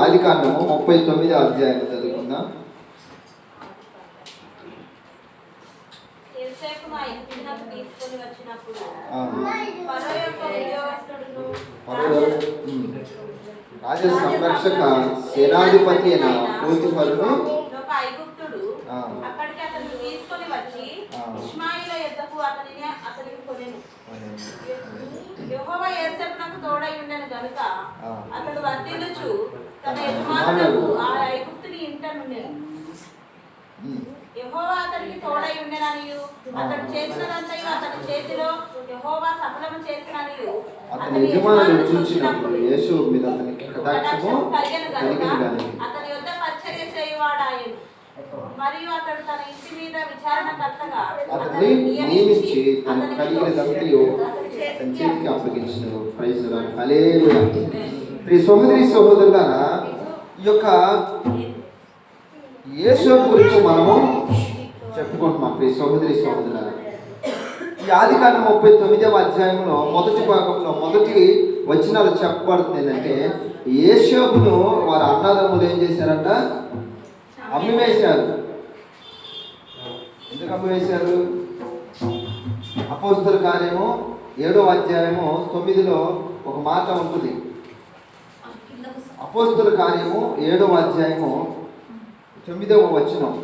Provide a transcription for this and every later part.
ఆదికాండము 39వ అధ్యాయం చదువుకుందాం. రాజ సంరక్షక సేనాధిపతి అయిన పోతీఫరును అక్కడికి అతను తీసుకొని వచ్చి ఇష్మాయిల యొద్దకు అతనికి కొనెను. యెహోవా యోసేపునకు తోడై ఉండెను గనుక అతడు వర్ధిల్లుచు తన యజమానులకు ఆ ఐగుప్తుని ఇంట నుండెను. యెహోవా అతనికి తోడై ఉండెననియు అతడు చేసినదంతయు అతని చేతిలో యెహోవా సఫలము చేసిననియు అతని యజమానులు చూచినప్పుడు యేసు మీద అతనికి కటాక్షము కలిగెను గనుక అతని యొద్ద పరిచర్య చేయువాడాయెను. మరియు అతడు తన ఇంటి మీద విచారణకర్తగా అతన్ని నియమించి తనకు కలిగినదంతయు అతని చేతికి అప్పగించెను. Praise lord. హల్లెలూయా. ప్రియ సహోదరి సహోదరులారా, ఈ యొక్క యేసు గురించి మనము చెప్పుకుంటున్నాం. ప్రియ సహోదరి సహోదరులారా, ఈ ఆదికాండం 39వ అధ్యాయంలో మొదటి భాగంలో మొదటి వచనాలు చెప్పబడుతుంది ఏంటంటే, యేసోపును వారి అన్నదమ్ములు ఏం చేశారంట? అమ్మివేశారు. ఎందుకు అమ్మివేశారు? అపోస్తలుల కార్యము 7వ అధ్యాయము 9లో ఒక మాట ఉంటుంది. అపోస్తలుల కార్యము 7వ అధ్యాయము 9వ వచనం.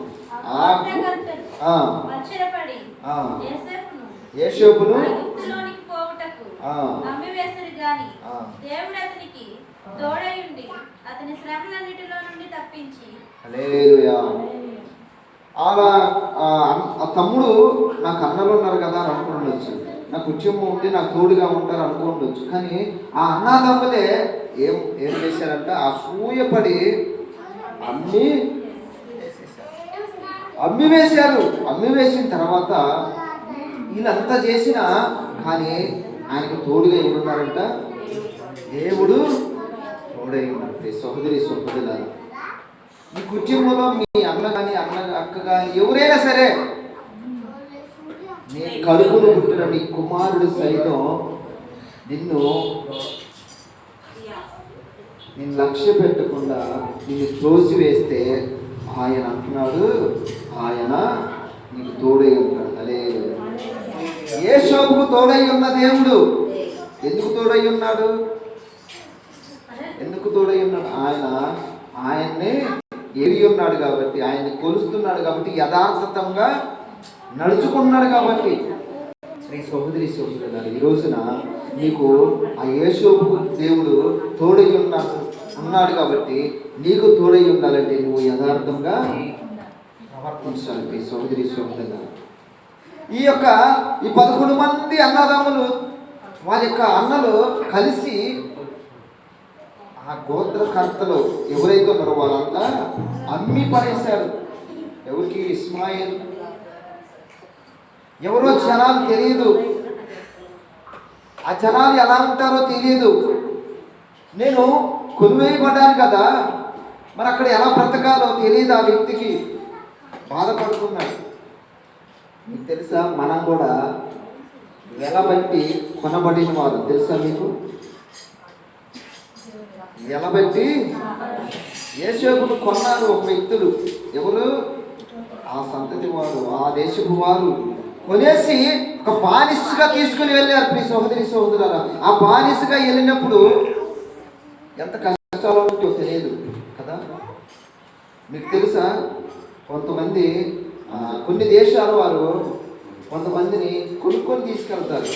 యేసోపును హల్లెలూయా. అలా ఆ తమ్ముడు నాకు అన్నలు ఉన్నారు కదా అని అనుకుండొచ్చు, నా కుటుంబం ఉండి నాకు తోడుగా ఉంటారు అనుకుండొచ్చు. కానీ ఆ అన్నదమ్ములే ఏం చేశారంటే అసూయపడి అమ్మివేశారు. అమ్మివేసిన తర్వాత వీళ్ళంతా చేసినా కానీ ఆయనకు తోడుగా ఎవరున్నారంట? దేవుడు తోడై ఉన్నారు. సహోదరి సహోదరులారా, మీ కుటుంబంలో మీ అన్న కానీ అక్క కానీ ఎవరైనా సరే, నీ కడుపును పుట్టిన నీ కుమారుడు సైతం నిన్ను లక్ష్య పెట్టకుండా నిన్ను త్రోసివేస్తే ఆయన అంటున్నాడు, ఆయన నీకు తోడై ఉంటాడు. అదే యేసోపుకు తోడై ఉన్న దేవుడు ఎందుకు తోడై ఉన్నాడు? ఎందుకు తోడై ఉన్నాడు? ఆయన్ని ఏవి ఉన్నాడు కాబట్టి, ఆయన్ని కొలుస్తున్నాడు కాబట్టి, యథార్థంగా నడుచుకున్నాడు కాబట్టి. శ్రీ సహోదరి సహోదరులారా, ఈ రోజున నీకు ఆ యేసోపుకు దేవుడు తోడై ఉన్నాడు కాబట్టి నీకు తోడై ఉండాలంటే నువ్వు యథార్థంగా ప్రవర్తించాలి. సహోదరి సహోదరులారా, ఈ 11 మంది అన్నదమ్ములు వారి యొక్క అన్నలు కలిసి ఆ గోత్రకర్తలు ఎవరైతే ఉన్నారో వాళ్ళంతా అమ్మి పడేశారు. ఎవరికి? ఇస్మాయిల్. ఎవరో జనాలు తెలియదు, ఆ జనాలు ఎలా ఉంటారో తెలియదు. నేను కొనువేయబడ్డాను కదా, మరి అక్కడ ఎలా బ్రతకాలో తెలియదు. ఆ వ్యక్తికి బాధపడుతున్నాడు. మీకు తెలుసా, మనం కూడా వెలబట్టి కొనబడిన వారు. తెలుసా మీకు? వెలబట్టి యేసోపును కొన్నారు ఒక వ్యక్తులు. ఎవరు? ఆ సంతతి వారు, ఆ దేశపు వారు కొనేసి ఒక బానిసగా తీసుకుని వెళ్ళారు. ప్రియ సహోదరి సహోదరులారా, ఆ బానిసగా వెళ్ళినప్పుడు ఎంత కష్టాలు ఉంటో తెలియదు కదా. మీకు తెలుసా, కొంతమంది కొన్ని దేశాల వారు కొంతమందిని కొనుక్కొని తీసుకెళ్తారు.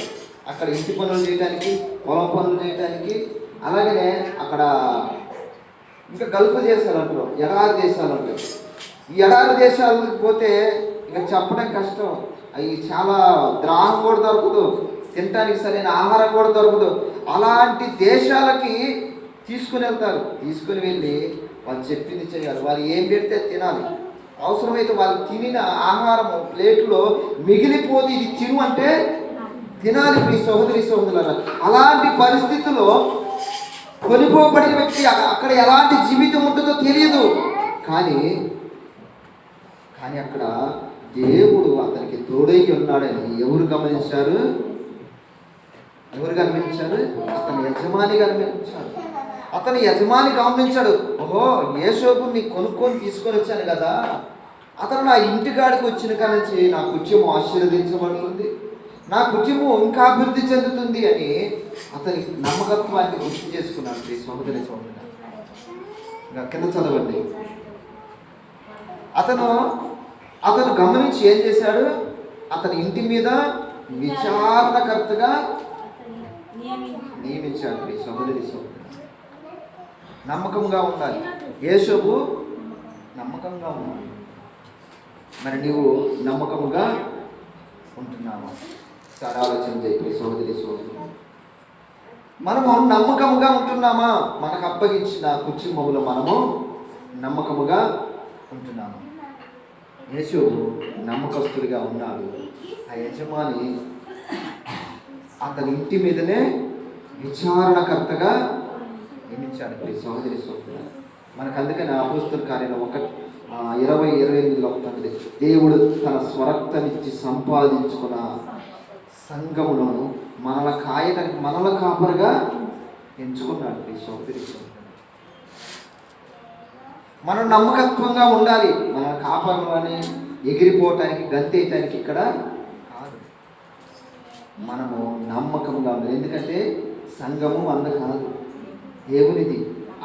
అక్కడ ఇంటి పనులు చేయడానికి, పొలం పనులు చేయడానికి. అలాగనే అక్కడ ఇంకా గల్ఫ్ దేశాలు అంటారు, ఎడారి దేశాలు అంటారు. ఈ ఎడారి దేశాలకు పోతే ఇక చెప్పడం కష్టం. అవి చాలా ద్రాహం కూడా దొరకదు, తినడానికి సరైన ఆహారం కూడా దొరకదు. అలాంటి దేశాలకి తీసుకుని వెళ్తారు. తీసుకుని వెళ్ళి వాళ్ళు చెప్పింది చేయాలి, వాళ్ళు ఏం పెడితే తినాలి. అవసరమైతే వాళ్ళు తినిన ఆహారం ప్లేట్లో మిగిలిపోతే ఇది తిను అంటే తినాలి. ప్రియ సహోదరి సహోదరులారా, అలాంటి పరిస్థితుల్లో కొనిపోబడిన వ్యక్తి అక్కడ ఎలాంటి జీవితం ఉంటుందో తెలియదు. కానీ అక్కడ దేవుడు అతనికి తోడై ఉన్నాడని ఎవరు గమనించారు? అతని యజమాని గమనించారు. అతని యజమాని గమనించాడు, ఓహో యేసోబుని కొనుక్కొని తీసుకొని వచ్చాను కదా, అతను నా ఇంటికాడికి వచ్చిన కాడి నుంచి నా కుటుంబం ఆశీర్వదించబడుతుంది, నా కుటుంబం ఇంకా అభివృద్ధి చెందుతుంది అని అతని నమ్మకత్వాన్ని గుర్తు చేసుకున్నాడు. ఈ సహోదరి సహోదరు ఇంకా కింద చదవండి. అతను గమనించి ఏం చేశాడు, అతని ఇంటి మీద విచారణకర్తగా నియమించాడు. ఈ సహోదరి సహోదరు నమ్మకంగా ఉండాలి. యేసోబు నమ్మకంగా ఉన్నాడు. మరి నీవు నమ్మకంగా ఉంటున్నావా? సార్ ఆలోచన చేయి సహోదరి సహోదరు. మనము నమ్మకముగా ఉంటున్నామా? మనకు అప్పగించిన కుటుంబంలో మనము నమ్మకముగా ఉంటున్నాము. యేసోబు నమ్మకస్తుడిగా ఉన్నాడు. ఆ యజమాని అతని ఇంటి మీదనే విచారణకర్తగా నియమించాడు. సహోదరి సహోదరు మనకు అందుకని అపోస్తలుల కార్యం 20:28 ఉంటుంది, దేవుడు తన స్వరక్తమిచ్చి సంపాదించుకున్న సంఘములను మనల కాపరిగా ఎంచుకున్నాడు. సహోదరి సహోదరు మనం నమ్మకత్వంగా ఉండాలి. మన కాపరులని ఎగిరిపోవటానికి గంతేయటానికి ఇక్కడ కాదు, మనము నమ్మకంగా ఉండాలి. ఎందుకంటే సంఘము అంద కాదు, దేవునిది.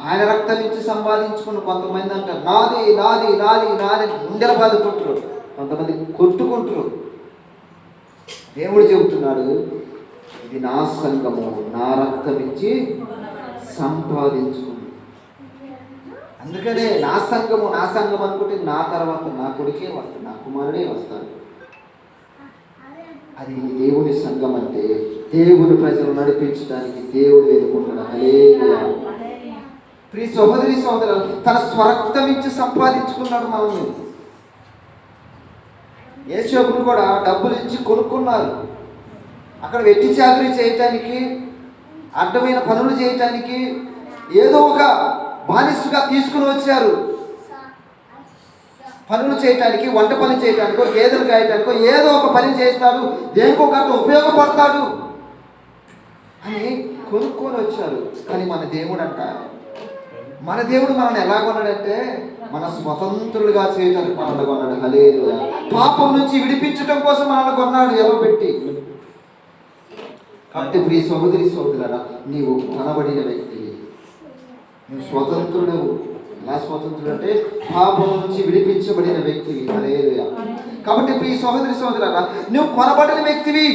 ఆయన రక్తం ఇచ్చి సంపాదించుకున్న కొంతమంది అంటారు నాది నాది నాది నాది గుండెల బాదుకుంటారు, కొంతమంది కొట్టుకుంటారు. దేవుడు చెబుతున్నాడు, ఇది నా సంఘము, నా రక్తం ఇచ్చి సంపాదించుకున్నాడు. అందుకనే నా సంఘము అనుకుంటే నా తర్వాత నా కొడుకే వస్తాడు, నా కుమారుడే వస్తాడు. అది దేవుని సంఘం అంటే దేవుని ప్రజలు నడిపించడానికి దేవుడు ఎదుర్కొంటాడు. హల్లెలూయా. ప్రియ సహోదరి సహోదరులు, తన స్వరక్తం ఇచ్చి సంపాదించుకున్నాడు మనల్ని. యేసోబును కూడా డబ్బులు ఇచ్చి కొనుక్కున్నారు. అక్కడ వెట్టి చాకరీ చేయటానికి, అడ్డమైన పనులు చేయటానికి, ఏదో ఒక బానిసగా తీసుకుని వచ్చారు. పనులు చేయటానికి, వంట పని చేయటానికో, గేదెలు కాయటానికో ఏదో ఒక పని చేస్తాడు, దేనికో ఒకటి ఉపయోగపడతాడు అని కొనుక్కొని వచ్చారు. కానీ మన దేవుడు మనల్ని ఎలా కొన్నాడంటే మన స్వతంత్రులుగా చేయటానికి మనల్ని కొన్నాడు. హల్లెలూయా. పాపం నుంచి విడిపించడం కోసం మనల్ని కొన్నాడు ఎలా పెట్టి. కాబట్టి ప్రియ సహోదరి సహోదరులారా, నీవు కొనబడిన వ్యక్తి, నువ్వు స్వతంత్రుడు. ఎలా స్వతంత్రుడు అంటే పాపం నుంచి విడిపించబడిన వ్యక్తివి. హల్లెలూయా. కాబట్టి ప్రియ సహోదరి సహోదరులారా, నువ్వు కొనబడిన వ్యక్తివి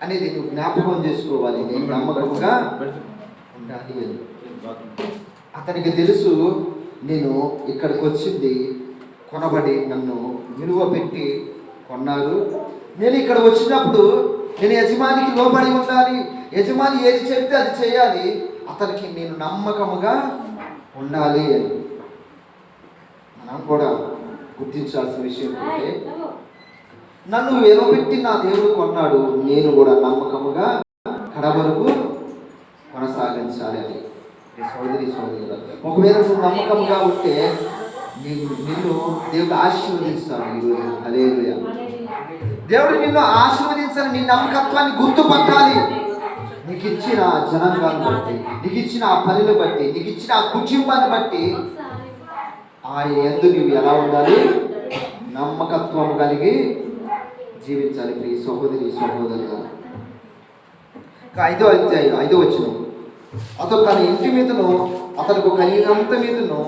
అనేది నువ్వు జ్ఞాపకం చేసుకోవాలి. నేను నమ్మకంగా ఉండాలి. అతనికి తెలుసు, నేను ఇక్కడికి వచ్చింది కొనబడి నన్ను విలువ పెట్టి కొన్నారు. నేను ఇక్కడ వచ్చినప్పుడు నేను యజమానికి లోబడి ఉండాలి, యజమాని ఏది చెప్తే అది చేయాలి, అతనికి నేను నమ్మకముగా ఉండాలి అని మనం కూడా గుర్తించాల్సిన విషయం ఏంటంటే, నన్ను విలువపెట్టి నా దేవుడు కొన్నాడు, నేను కూడా నమ్మకముగా కడవరకు కొనసాగించాలి అని. సోదరి సోదరులు, ఒకవేళ నువ్వు నమ్మకంగా ఉంటే నిన్ను దేవుడు ఆశీర్వదిస్తాడు. ఈరోజు హల్లెలూయా. దేవుడు నిన్ను ఆశీర్వదించాలి. నీ నమ్మకత్వాన్ని గుర్తుపట్టాలి. నీకు ఇచ్చిన జనాంగాన్ని బట్టి, నీకు ఇచ్చిన ఆ పనిని బట్టి, నీకు ఇచ్చిన ఆ కుటుంబాన్ని బట్టి ఆ యందు నువ్వు ఎలా ఉండాలి? నమ్మకత్వం కలిగి జీవించాలి. ప్రియ సహోదరి సహోదరులు, 5వ అధ్యాయం 5వ వచనం, అతను తన ఇంటి మీదను అతనికి కలిగినంత మీదను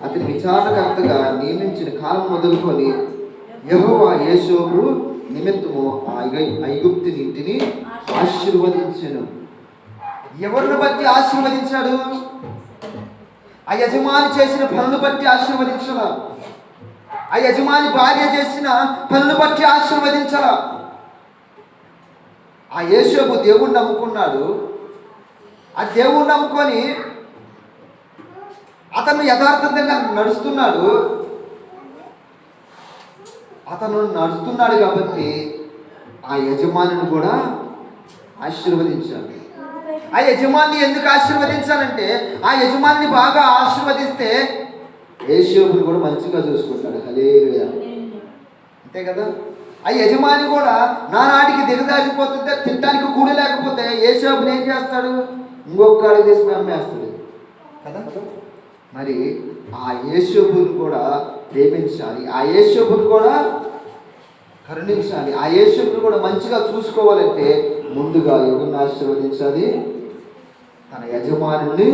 అతని విచారణకర్తగా నియమించిన కాలం మొదలుకొని యెహోవా యేసోబు నిమిత్తము ఐగుప్తుని ఇంటిని ఆశీర్వదించెను. ఎవరిని బట్టి ఆశీర్వదించాడు? ఆ యజమాని చేసిన పనులు బట్టి ఆశీర్వదించరా? ఆ యజమాని భార్య చేసిన పనులు బట్టి ఆశీర్వదించరా? ఆ యేసోబు దేవుణ్ణి నమ్ముకున్నాడు. ఆ దేవుణ్ణి నమ్ముకొని అతను యథార్థంగా నడుస్తున్నాడు. అతను నడుస్తున్నాడు కాబట్టి ఆ యజమానిని కూడా ఆశీర్వదించాడు. ఆ యజమాని ఎందుకు ఆశీర్వదించాలంటే, ఆ యజమానిని బాగా ఆశీర్వదిస్తే యేసోబుని కూడా మంచిగా చూసుకుంటాడు. హల్లెలూయా. అంతే కదా. ఆ యజమాని కూడా నానాటికి దిగజారిపోతుంటే, తినడానికి కూడి లేకపోతే యేసోబుని ఏం చేస్తాడు? ఇంకొక కాడికి తీసుకుని అమ్మేస్తాడు. కదా. మరి ఆ యేసోపును కూడా ప్రేమించాలి, ఆ యేసోపును కూడా కరుణించాలి, ఆ యేసోపును కూడా మంచిగా చూసుకోవాలంటే ముందుగా ఎవరిని ఆశీర్వదించాలి? తన యజమానుని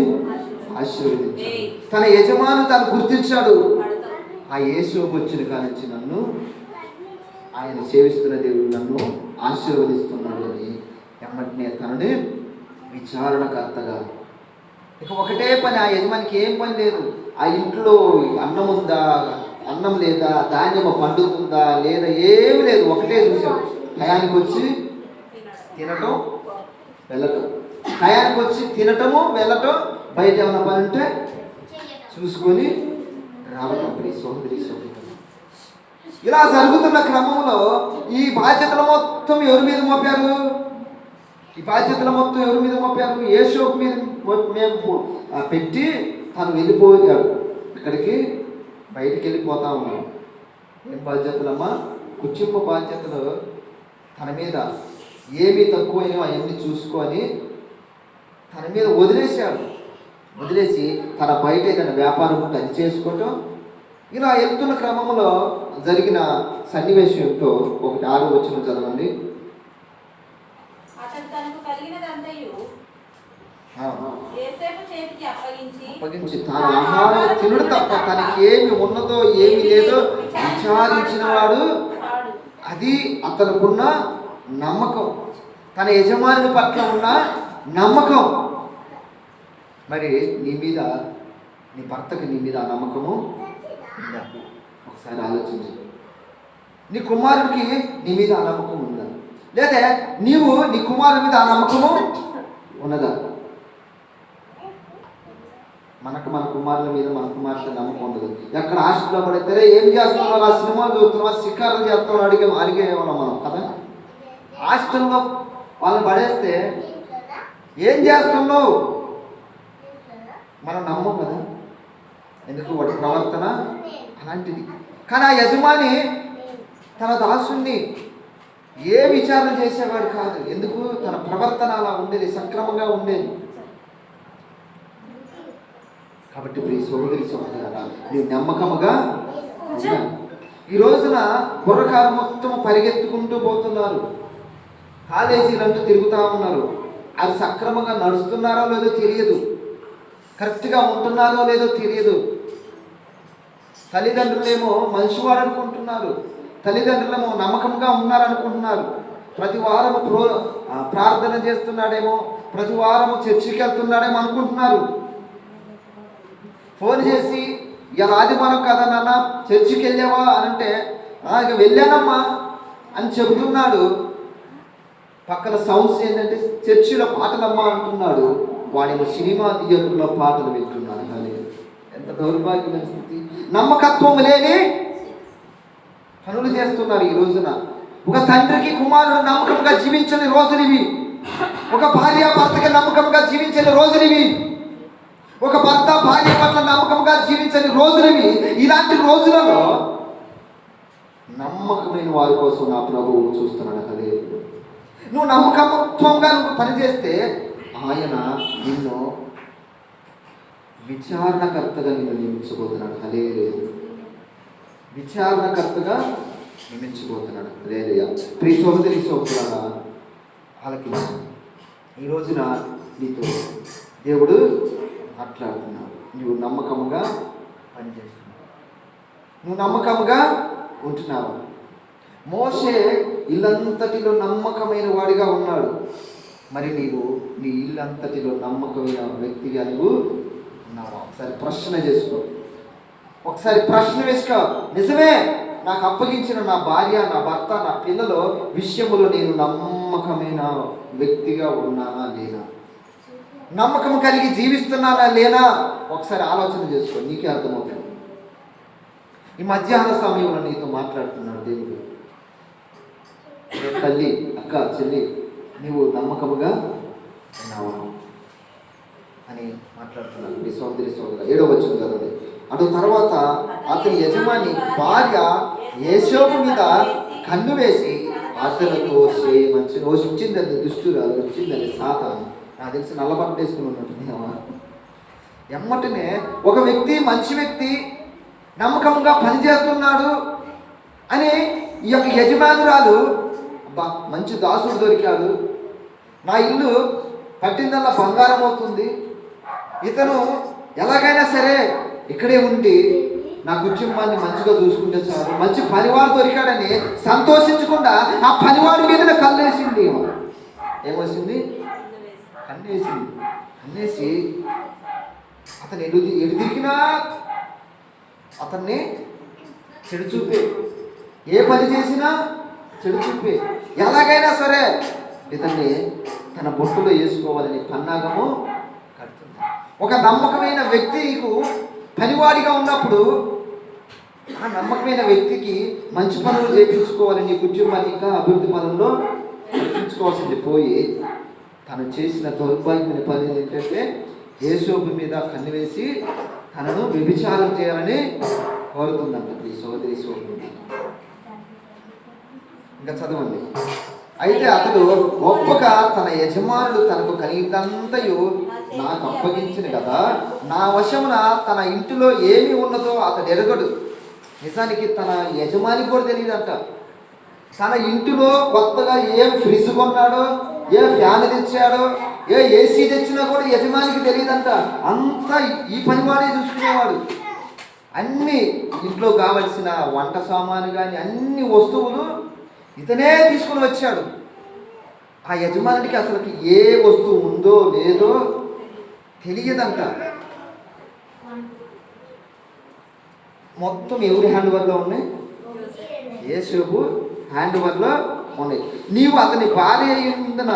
ఆశీర్వదించాలి. తన యజమాను తను గుర్తించాడు. ఆ యేసోపు వచ్చిన కానించి నన్ను ఆయన సేవిస్తున్న దేవుడు నన్ను ఆశీర్వదిస్తున్నాడు అని ఎమ్మటినే తనని విచారణకర్తగా. ఇక ఒకటే పని, ఆ యజమానికి ఏం పని లేదు. ఆ ఇంట్లో అన్నం ఉందా, అన్నం లేదా, ధాన్యం పండుతుందా లేదా, ఏమి లేదు. ఒకటే చూసాడు, టయానికి వచ్చి తినటం వెళ్ళటం, టయానికి వచ్చి తినటము వెళ్ళటం, బయట ఏమైనా పని ఉంటే చూసుకొని రావటం. సోదరి సోదరి, ఇలా జరుగుతున్న క్రమంలో ఈ బాధ్యతలు మొత్తం ఎవరి మీద మోపారు? ఈ బాధ్యతలు మొత్తం ఎవరి మీద మోపారు? యేసోపు మీద మేము పెట్టి తను వెళ్ళిపోయాడు. ఇక్కడికి బయటికి వెళ్ళిపోతా ఉన్నాడు. ఏం బాధ్యతలమ్మా? కుటుంబ బాధ్యతలు తన మీద ఏమి తక్కువైనా అవన్నీ చూసుకొని తన మీద వదిలేశాడు. వదిలేసి తన బయట ఏదైనా వ్యాపారం ఉంటే అది చేసుకోవటం. ఇలా వెళ్తున్న క్రమంలో జరిగిన సన్నివేశం ఏంటో 1:6 వచనం చదవండి. అప్పగించి తన ఆహారం తినుడు తప్ప తనకి ఏమి ఉన్నదో ఏమి లేదో విచారించిన వాడు. అది అతనుకున్న నమ్మకం, తన యజమాని పట్ల ఉన్న నమ్మకం. మరి నీ మీద, నీ భర్తకి నీ మీద ఆ నమ్మకము ఉందా? ఒకసారి ఆలోచించు. నీ కుమారుడికి నీ మీద ఆ నమ్మకం ఉందా? లేదా నీవు నీ కుమారుడి మీద ఆ నమ్మకము ఉన్నదా? మన కుమారుల మీద మన కుమార్తె నమ్మకం ఉండదు. ఎక్కడ హాస్టల్లో పడితే ఏం చేస్తున్నావు, ఆ సినిమా చూస్తున్నావా, శిఖారులు చేస్తున్నావు అడిగేవాళ్ళం మనం కదా. హాస్టల్లో వాళ్ళని పడేస్తే ఏం చేస్తున్నావు మనం నమ్మం కదా. ఎందుకు? వాడి ప్రవర్తన అలాంటిది. కానీ ఆ యజమాని తన దాసుని ఏ విచారణ చేసేవాడు కాదు. ఎందుకు? తన ప్రవర్తన అలా ఉండేది, సక్రమంగా ఉండేది. కాబట్టి ప్రియ సోదరి సోదరులారా, నీవు నమ్మకముగా ఉండాలి. ఈ రోజున బుర్రకారు మొత్తం పరిగెత్తుకుంటూ పోతున్నారు, కాలేజీలంటూ తిరుగుతూ ఉన్నారు. అది సక్రమంగా నడుస్తున్నారో లేదో తెలియదు, కరెక్ట్గా ఉంటున్నారో లేదో తెలియదు. తల్లిదండ్రులేమో మంచివారు అనుకుంటున్నారు, తల్లిదండ్రులేమో నమ్మకంగా ఉన్నారనుకుంటున్నారు. ప్రతి వారము ప్రార్థన చేస్తున్నాడేమో, ప్రతి వారము చర్చికి వెళ్తున్నాడేమో అనుకుంటున్నారు. ఫోన్ చేసి ఇలా ఆదివారం కదా నాన్న చర్చికి వెళ్ళావా అని అంటే ఇక వెళ్ళానమ్మా అని చెబుతున్నాడు. పక్కన సౌండ్స్ ఏంటంటే చర్చిలో పాటలమ్మా అంటున్నాడు. వాడేమో సినిమా థియేటర్లో పాటలు వింటున్నాడు. ఎంత దౌర్భాగ్యమైన స్థితి. నమ్మకత్వం లేని పనులు చేస్తున్నారు ఈ రోజున. ఒక తండ్రికి కుమారుడు నమ్మకంగా జీవించని రోజులు ఇవి. ఒక భార్య భర్తకి నమ్మకంగా జీవించని రోజులు ఇవి. ఒక భర్త భార్య పట్ల నమ్మకంగా జీవించని రోజులు ఇవి. ఇలాంటి రోజులలో నమ్మకమైన వారి కోసం నా ప్రభువు చూస్తున్నాడు. అదే నువ్వు నమ్మకత్వంగా నువ్వు పనిచేస్తే ఆయన నిన్ను విచారణకర్తగా నిన్ను నియమించబోతున్నాడు. అదే విచారణకర్తగా నియమించబోతున్నాడు. అదే ప్రియ సోదరి సోదరులారా, ఆలకించు. ఈ రోజున నీతో దేవుడు మాట్లాడుతున్నాడు. నువ్వు నమ్మకముగా పనిచేస్తున్నావు, నువ్వు నమ్మకముగా ఉంటున్నావు. మోషే ఇల్లంతటిలో నమ్మకమైన వాడిగా ఉన్నాడు. మరి నీవు నీ ఇల్లంతటిలో నమ్మకమైన వ్యక్తిగా నువ్వు ఉన్నావా? ఒకసారి ప్రశ్న చేసుకో, ఒకసారి ప్రశ్న వేసుకో. నిజమే, నాకు అప్పగించిన నా భార్య, నా భర్త, నా పిల్లల విషయంలో నేను నమ్మకమైన వ్యక్తిగా ఉన్నానా లేనా? నమ్మకం కలిగి జీవిస్తున్నానా లేనా? ఒకసారి ఆలోచన చేసుకో, నీకే అర్థమవుతుంది. ఈ మధ్యాహ్న సమయంలో నీతో మాట్లాడుతున్నాడు దేవుడు. తల్లి, అక్క, చెల్లి, నీవు నమ్మకముగా ఉన్నావా అని మాట్లాడుతున్నాడు. మీ సోదరి సోదరు 7వ వచనం చదవండి. అటు తర్వాత అతని యజమాని భార్య యేసోపు మీద కన్ను వేసి అతనితో చేయమని వచ్చిందని దుష్టురాలు వచ్చిందని సాతాను. నాకు తెలిసి నల్లబట్ట వేసుకుని ఉన్నట్టు ఎమ్మటనే ఒక వ్యక్తి మంచి వ్యక్తి నమ్మకంగా పనిచేస్తున్నాడు అని ఈ యొక్క యజమానురాలు, అబ్బా మంచి దాసుడు దొరికాడు, నా ఇల్లు పట్టిందల్లా బంగారం అవుతుంది, ఇతను ఎలాగైనా సరే ఇక్కడే ఉండి నా కుటుంబాన్ని మంచిగా చూసుకుంటే చాలు, మంచి పనివాడు దొరికాడని సంతోషించకుండా ఆ పనివాడి మీద కళ్ళేసింది. ఏమొచ్చింది? కన్నేసింది. కన్నేసి అతను ఎటు తిరిగినా అతన్ని చెడు చూపే, ఏ పని చేసినా చెడు చూపే, ఎలాగైనా సరే ఇతన్ని తన బొట్టులో వేసుకోవాలని పన్నాగము కడుతుంది. ఒక నమ్మకమైన వ్యక్తికు పనివాడిగా ఉన్నప్పుడు ఆ నమ్మకమైన వ్యక్తికి మంచి పనులు చేయించుకోవాలని కుటుంబాన్ని ఇంకా అభివృద్ధి పనుల్లో చేయించుకోవాల్సింది పోయి తను చేసిన దౌర్భాగ్యమైన పని ఏంటంటే యేసోబు మీద కన్ను వేసి తనను వ్యభిచారం చేయాలని కోరుతుందంట ఈ సోదరి సోదరుడు. ఇంకా చదవండి. అయితే అతడు ఒప్పక తన యజమానుడు తనకు కలిగినంతయు నాకు అప్పగించిన కదా, నా వశమున తన ఇంటిలో ఏమి ఉన్నదో అతడు ఎరగడు. నిజానికి తన యజమానికి కూడా తెలియదంట. తన ఇంటిలో కొత్తగా ఏం ఫ్రిడ్జ్ కొన్నాడో, ఏ ఫ్యాన్ తెచ్చాడో, ఏ ఏసీ తెచ్చినా కూడా యజమానికి తెలియదంట. అంతా ఈ పనివాడే చూసుకునేవాడు. అన్ని ఇంట్లో కావలసిన వంట సామాను కానీ అన్ని వస్తువులు ఇతనే తీసుకుని వచ్చాడు. ఆ యజమానికి అసలుకి ఏ వస్తువు ఉందో లేదో తెలియదంట. మొత్తం ఎవరి హ్యాండ్ ఓవర్లో ఉన్నాయి? యేసోబు హ్యాండ్ ఓవర్లో ఉన్నాయి. నీవు అతని భార్య అయ్యుందున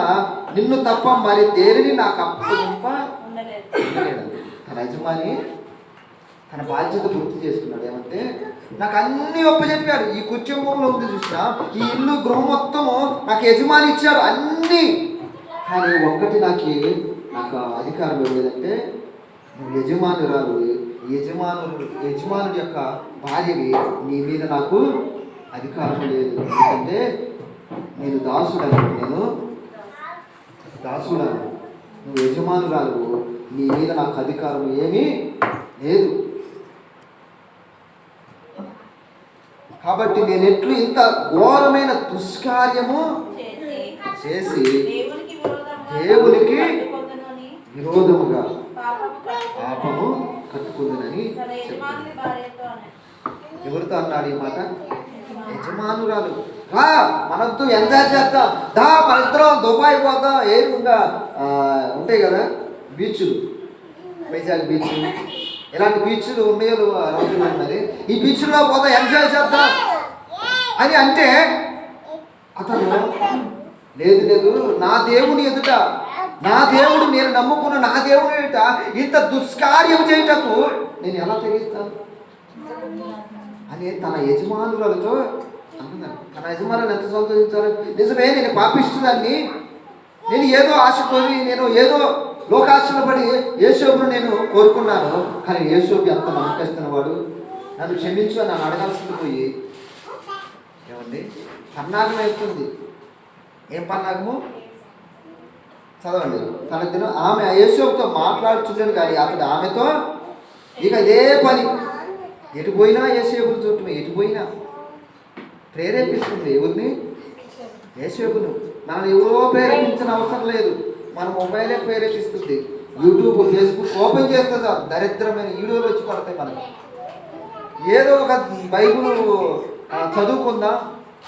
నిన్ను తప్ప మరి దేనిని నాకు అప్పగింప ఉండలేదు. తన యజమాని తన బాధ్యత గుర్తు చేసుకున్నాడు. ఏమంటే నాకు అన్ని ఒప్పచెప్పాడు. ఈ కుటుంబంలో ఉంది చూసినా, ఈ ఇల్లు గృహం మొత్తము నాకు యజమాని ఇచ్చాడు అన్నీ. కానీ ఒక్కటి నాకు అధికారం ఇవ్వలేదంటే, నువ్వు యజమానురాలు, యజమానుడి యొక్క భార్యవి, నీ మీద నాకు అధికారం లేదు. ఎందుకంటే నేను దాసుడను, నువ్వు యజమానురాలు, నీ మీద నాకు అధికారం ఏమీ లేదు. కాబట్టి నేను ఎట్లు ఇంత ఘోరమైన దుష్కార్యము చేసి దేవునికి విరోధముగా పాపము కట్టుకుందనని చెప్తాను. ఎవరితో అన్నాడు ఈ మాట? యజమానురాలు. మనతో ఎంజాయ్ చేద్దాం, మన ఇద్దరం దుబాయ్ పోదాం, ఏముందా ఉంటాయి కదా బీచ్లు, వైజాగ్ బీచ్, ఇలాంటి బీచ్లు ఉన్నాయో మరి, ఈ బీచ్లో పోదాం ఎంజాయ్ చేద్దాం అని అంటే అతను లేదు, నా దేవుని ఎదుట, నా దేవుడు, నేను నమ్ముకున్న నా దేవుని ఎదుట ఇంత దుష్కార్యం చేయటకు నేను ఎలా తెగిస్తాను అని తన యజమానులతో అంటున్నాను. తన యజమానులు ఎంత సంతోషించాలి. నిజమే, నేను పాపిస్తుదాన్ని, నేను ఏదో ఆశపోయి, నేను ఏదో లోకాశలు పడి యేసోబును నేను కోరుకున్నాను. కానీ యేసోబు ఎంత నమ్మకస్తున్న వాడు, నన్ను క్షమించు అని నన్ను అడగాల్సింది పోయి ఏమండి పన్నాగం వేస్తుంది. ఏం పన్నాగము? చదవండి. తన దినం ఆమె యేసోబుతో మాట్లాడుతున్నాడు, కానీ అతడు ఆమెతో ఇక ఇదే పని. ఎటు పోయినా యేసోబును చూడటమే, ఎటు పోయినా ప్రేరేపిస్తుంది. ఎవరిని? యేసోబును. మనం ఎవరో ప్రేరేపించిన అవసరం లేదు, మన మొబైలే ప్రేరేపిస్తుంది. యూట్యూబ్, ఫేస్బుక్ ఓపెన్ చేస్తే చాలు దరిద్రమైన వీడియోలు వచ్చి పడతాయి. మనకి ఏదో ఒక బైబుల్ చదువుకుందాం,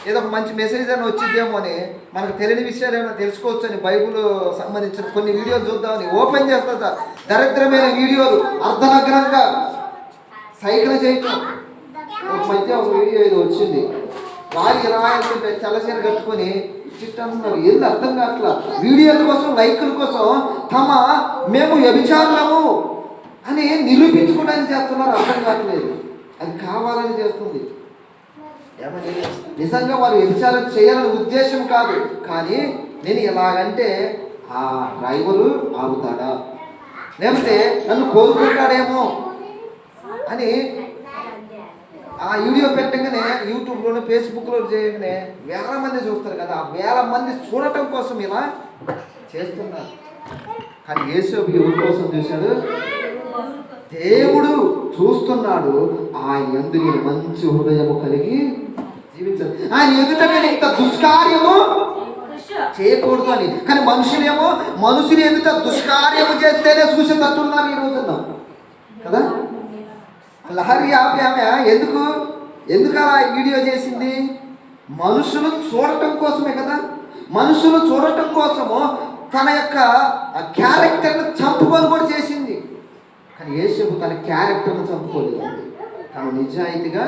ఏదో ఒక మంచి మెసేజ్ అని వచ్చిద్దేమో అని, మనకు తెలియని విషయాలు ఏమైనా తెలుసుకోవచ్చు అని బైబుల్ సంబంధించిన కొన్ని వీడియోలు చూద్దామని ఓపెన్ చేస్తా సార్ దరిద్రమైన వీడియోలు, అర్ధనగ్నంగా సైకిల్ చేయటం. ఒక మధ్య ఒక వీడియో ఏదో వచ్చింది, రాయాల్సింటే తెల్లచీర కట్టుకొని చిట్టన్నారు. ఏది అర్థం కావట్లా. వీడియోల కోసం, లైకుల కోసం మేము వ్యభిచారులము అని నిరూపించుకోవడానికి చేస్తున్నారు. అర్థం కావట్లేదు, అది కావాలని చేస్తుంది. ఏమని? నిజంగా వారు వ్యభిచారం చేయాలని ఉద్దేశం కాదు, కానీ నేను ఎలాగంటే ఆ డ్రైవరు ఆగుతాడా, లేకపోతే నన్ను కోరుకుంటాడేమో అని ఆ వీడియో పెట్టగానే యూట్యూబ్లోనే, ఫేస్బుక్లో చేయగానే వేల మంది చూస్తారు కదా, ఆ వేల మంది చూడటం కోసం ఇలా చేస్తున్నారు. కానీ యేసోబు ఎవరి కోసం చూశాడు? దేవుడు చూస్తున్నాడు. ఆయన యందు నేను మంచి హృదయము కలిగి జీవించాలి. ఆయన ఎదుట నేను ఇంత దుష్కార్యము చేయకూడదు అని. కానీ మనుషులు ఎదుట దుష్కార్యము చేస్తేనే చూసేటట్టున్నారు ఈ రోజున కదా. లహరి ఆమె ఎందుకు అలా వీడియో చేసింది? మనుషులు చూడటం కోసమే కదా. మనుషులు చూడటం కోసము తన యొక్క క్యారెక్టర్ను చంపుకొని కూడా చేసింది. కానీ యేసు తన క్యారెక్టర్ను చంపుకోలేదు, తను నిజాయితీగా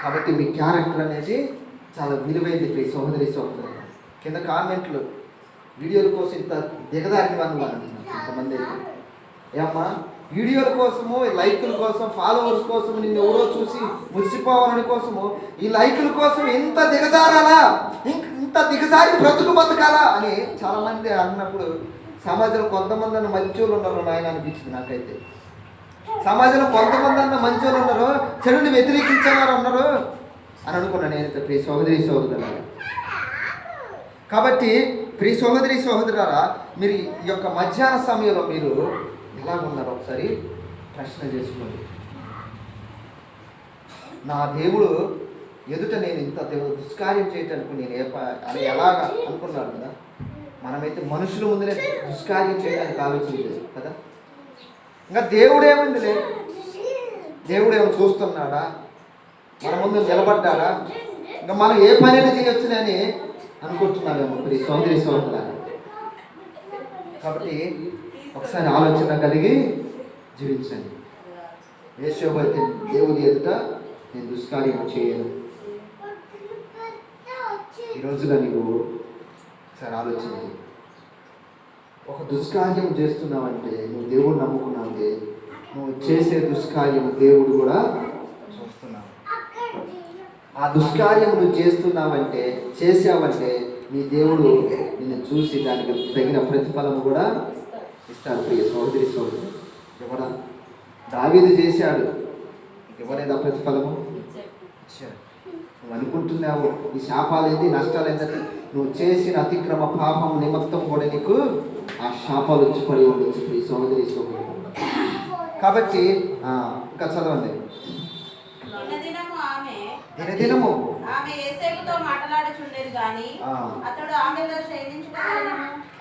కాబట్టి మీ క్యారెక్టర్ అనేది చాలా విలువైంది సహోదరి. కింద కామెంట్లు వీడియోల కోసం ఇంత దిగదారిన వాళ్ళు కొంతమంది ఏమ్మా వీడియోల కోసము, లైకుల కోసం, ఫాలోవర్స్ కోసం నిన్ను ఎవరో చూసి మురిసిపోవాలని కోసము ఈ లైకుల కోసం ఇంత దిగజారాలా, ఇంత దిగజారి బతకాలా అని చాలామంది అన్నప్పుడు సమాజంలో కొంతమంది అన్న మంచోళ్ళు ఉన్నారు నాయన అనిపించింది నాకైతే. సమాజంలో కొంతమంది అన్న మంచోళ్ళు ఉన్నారు, చెడుని వ్యతిరేకించేవారు ఉన్నారు అని అనుకున్నాను నేనైతే ప్రియ సహోదరులారా. కాబట్టి ప్రియ సహోదరులారా, మీరు ఈ యొక్క మధ్యాహ్న సమయంలో మీరు ఎలా ఉన్నారో ఒకసారి ప్రశ్న చేసుకోండి. నా దేవుడు ఎదుట నేను ఇంత దుష్కార్యం చేయటానికి నేను అని ఎలాగా అనుకున్నాడు కదా. మనమైతే మనుషుల ముందునే దుష్కార్యం చేయడానికి ఆలోచించలేదు కదా. ఇంకా దేవుడేముందిలే, దేవుడేమో చూస్తున్నాడా, మన ముందు నిలబడ్డాడా, ఇంకా మనం ఏ పనైనా చేయొచ్చునని అనుకుంటున్నామేమో ప్రియ సహోదరులారా. కాబట్టి ఒకసారి ఆలోచన కలిగి జీవించండి. యేషోబైతే దేవుని ఎదుట నేను దుష్కార్యం చేయను. ఈ రోజున నీవు ఒకసారి ఆలోచించి ఒక దుష్కార్యం చేస్తున్నావంటే, నువ్వు దేవుడు నమ్ముకున్నావంటే నువ్వు చేసే దుష్కార్యం దేవుడు కూడా చూస్తున్నావు. ఆ దుష్కార్యం నువ్వు చేసావంటే నీ దేవుడు నిన్ను చూసి దానికి తగిన ప్రతిఫలం కూడా ఇస్తాడు. ప్రియ సహోదరి ఎవరా దావీదు చేశాడు, ఎవరైనా ప్రతిఫలము ఇచ్చాడు. నువ్వు అనుకుంటున్నావు ఈ శాపాలేంది, నష్టాలేందంటే నువ్వు చేసిన అతిక్రమ పాపం నిమిత్తం కూడా నీకు ఆ శాపాలు వచ్చి పడి ఉండొచ్చు ప్రియ సహోదరి. కాబట్టి ఇంకా చదవండి. దినదినము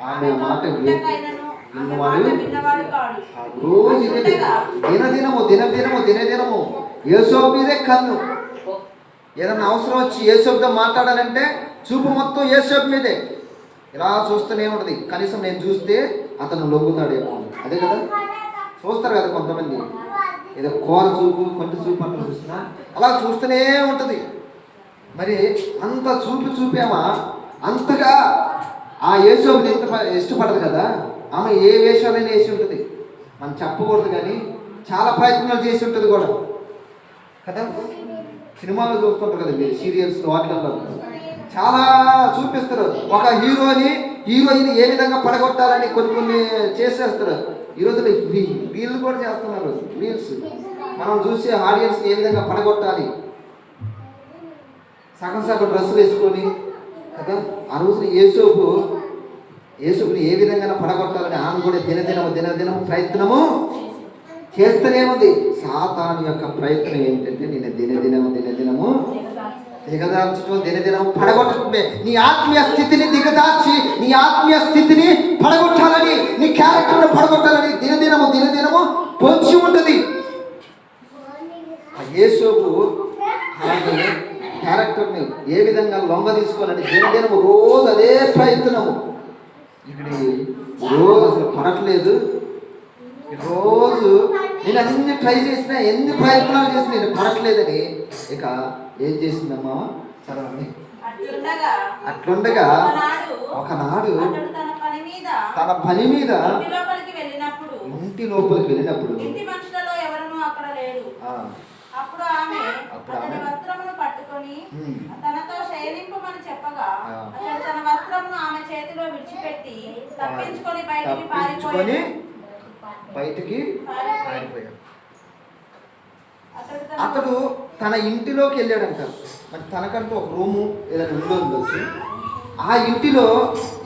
ఆమె మాట రోజు దినదినము యేసోబు మీదే కన్ను. ఏదన్నా అవసరం వచ్చి యేసోబుతో మాట్లాడాలంటే చూపు మొత్తం యేసోబు మీదే. ఇలా చూస్తూనే ఉంటుంది. కనీసం నేను చూస్తే అతను లొంగుతాడేమో, అదే కదా చూస్తారు కదా కొంతమంది. ఏదో కూర చూపు, కొంచెం చూపు అంటే చూస్తున్నా అలా చూస్తూనే ఉంటుంది. మరి అంత చూపేమా అంతగా ఆ యేసోబుని ఎంత ఇష్టపడదు కదా. ఆమె ఏ వేషాలైనా వేసి ఉంటుంది, మనం చెప్పకూడదు కానీ చాలా ప్రయత్నాలు చేసి ఉంటుంది కూడా కదా. సినిమాలో చూస్తుంటారు కదా మీరు, సీరియల్స్ వాటిల్లో చాలా చూపిస్తారు. ఒక హీరోయిన్ ఏ విధంగా పడగొట్టాలని కొన్ని చేసేస్తారు. ఈరోజు వీళ్ళు కూడా చేస్తున్నారు రీల్స్. మనం చూసే ఆడియన్స్ ఏ విధంగా పడగొట్టాలి, సగం డ్రెస్సులు వేసుకొని కదా. ఆ రోజున యేసోబుని ఏ విధంగా పడగొట్టాలని ఆమె కూడా దినదినము ప్రయత్నము చేస్తూనే ఉంది. సాతాను యొక్క ప్రయత్నం ఏంటంటే నేను దినదినము దిగదార్చడం, దినదినము పడగొట్టడమే. నీ ఆత్మీయ స్థితిని దిగదార్చి నీ ఆత్మీయ స్థితిని పడగొట్టాలని, నీ క్యారెక్టర్ను పడగొట్టాలని దినదినము పొంచి ఉంటుంది. యేసోబు క్యారెక్టర్ని ఏ విధంగా లొంగ తీసుకోవాలని దినదినము రోజు అదే ప్రయత్నము. ఇక్కడ రోజు అసలు పడట్లేదు. రోజు నేను అన్ని ట్రై చేసినా, ఎన్ని ప్రయత్నాలు చేసినా నేను పడట్లేదని ఇక ఏం చేసిందమ్మా చదవండి. అట్లుండగా ఒకనాడు తన పని మీద ఇంటి లోపలికి వెళ్ళినప్పుడు అప్పుడు ఆమె అతని వస్త్రమును పట్టుకొని తనతో శయనింపమని చెప్పగా అతడు తన వస్త్రమును ఆమె చేతిలో విడిచిపెట్టి తప్పించుకొని బయటికి పారిపోయాడు. అతడు తన ఇంటిలోకి వెళ్ళాడంట. మరి తనకంటూ ఒక రూము ఏదైనా ఉండొచ్చు. ఆ ఇంటిలో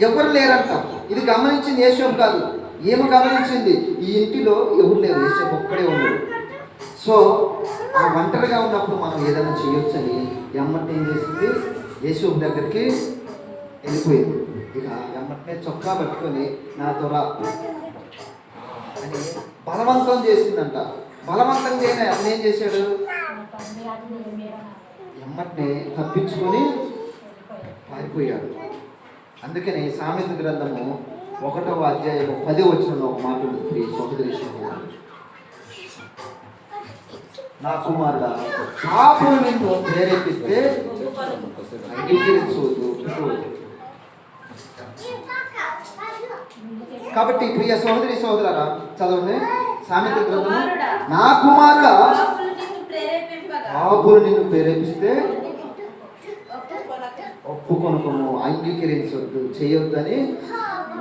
ఎవరు లేరంట. ఇది గమనించింది యేసోబు కాదు. ఏమి గమనించింది, ఈ ఇంటిలో ఎవరు లేరు, యేసప్ప ఒక్కడే ఉన్నాడు. సో ఆ ఒంటరిగా ఉన్నప్పుడు మనం ఏదైనా చేయొచ్చని ఎమ్మటి ఏం చేసింది, యేసప్ప దగ్గరికి వెళ్ళిపోయింది. ఇక ఎమ్మటినే చొక్కా పట్టుకొని నాతో రా అని బలవంతం చేసిందంట. బలవంతం చేయని అతను ఏం చేశాడు, ఎమ్మటినే తప్పించుకొని పారిపోయాడు. అందుకని సామెత గ్రంథము 1వ అధ్యాయం 10వ వచనంలో ఒక మాట ఉంటుంది, సహోదరి సహోదరులు, నా కుమారుడా పాపులు నిన్ను ప్రేరేపిస్తే అంగీకరించవద్దు. కాబట్టి ప్రియ సహోదరి సహోదరులారా చదవండి సామెత గ్రంథము, నా కుమారుడా పాపులు నిన్ను ప్రేరేపిస్తే ఒప్పుకొనకము, అంగీకరించవద్దు, చేయొద్దని